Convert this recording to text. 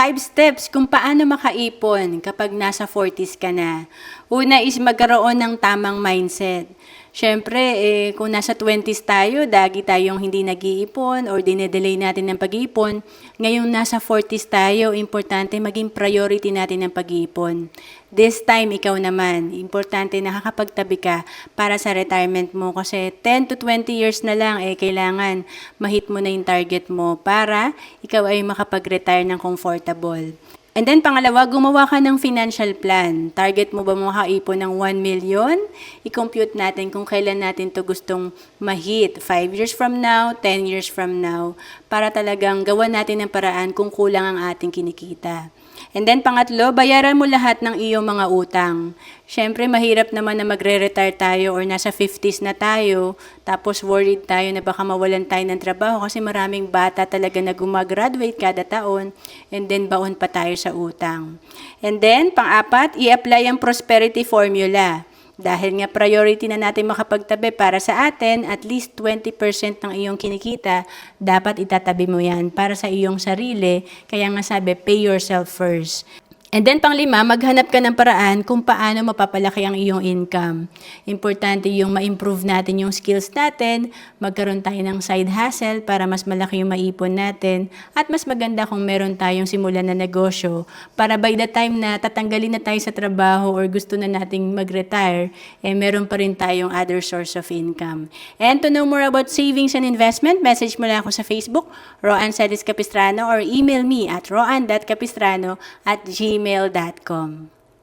5 steps kung paano makaipon kapag nasa 40s ka na. Una is magkaroon ng tamang mindset. Siyempre, kung nasa 20s tayo, dagi tayong hindi nag-iipon or dinedelay natin ng pag-iipon. Ngayong nasa 40s tayo, importante maging priority natin ang pag-iipon. This time, ikaw naman, importante nakakapagtabi ka para sa retirement mo kasi 10 to 20 years na lang, kailangan mahit mo na yung target mo para ikaw ay makapag-retire ng comfortable. And then, pangalawa, gumawa ka ng financial plan. Target mo ba makaipon ng 1 million? I-compute natin kung kailan natin to gustong ma-hit. 5 years from now, 10 years from now. Para talagang gawa natin ng paraan kung kulang ang ating kinikita. And then, pangatlo, bayaran mo lahat ng iyong mga utang. Siyempre, mahirap naman na magre-retire tayo or nasa 50s na tayo, tapos worried tayo na baka mawalan tayo ng trabaho kasi maraming bata talaga na gumagraduate kada taon and then baon pa tayo sa utang. And then, pang-apat, i-apply ang prosperity formula. Dahil nga priority na natin makapagtabi para sa atin, at least 20% ng iyong kinikita, dapat itatabi mo yan para sa iyong sarili. Kaya nga sabi, pay yourself first. And then pang-5, maghanap ka ng paraan kung paano mapapalaki ang iyong income. Importante yung ma-improve natin yung skills natin, magkaroon tayo ng side hustle para mas malaki yung maipon natin, at mas maganda kung meron tayong simulan na negosyo para by the time na tatanggalin na tayo sa trabaho or gusto na nating mag-retire, meron pa rin tayong other source of income. And to know more about savings and investment, message mo lang ako sa Facebook, Roan Celis Capistrano, or email me at roan.capistrano@gmail.com.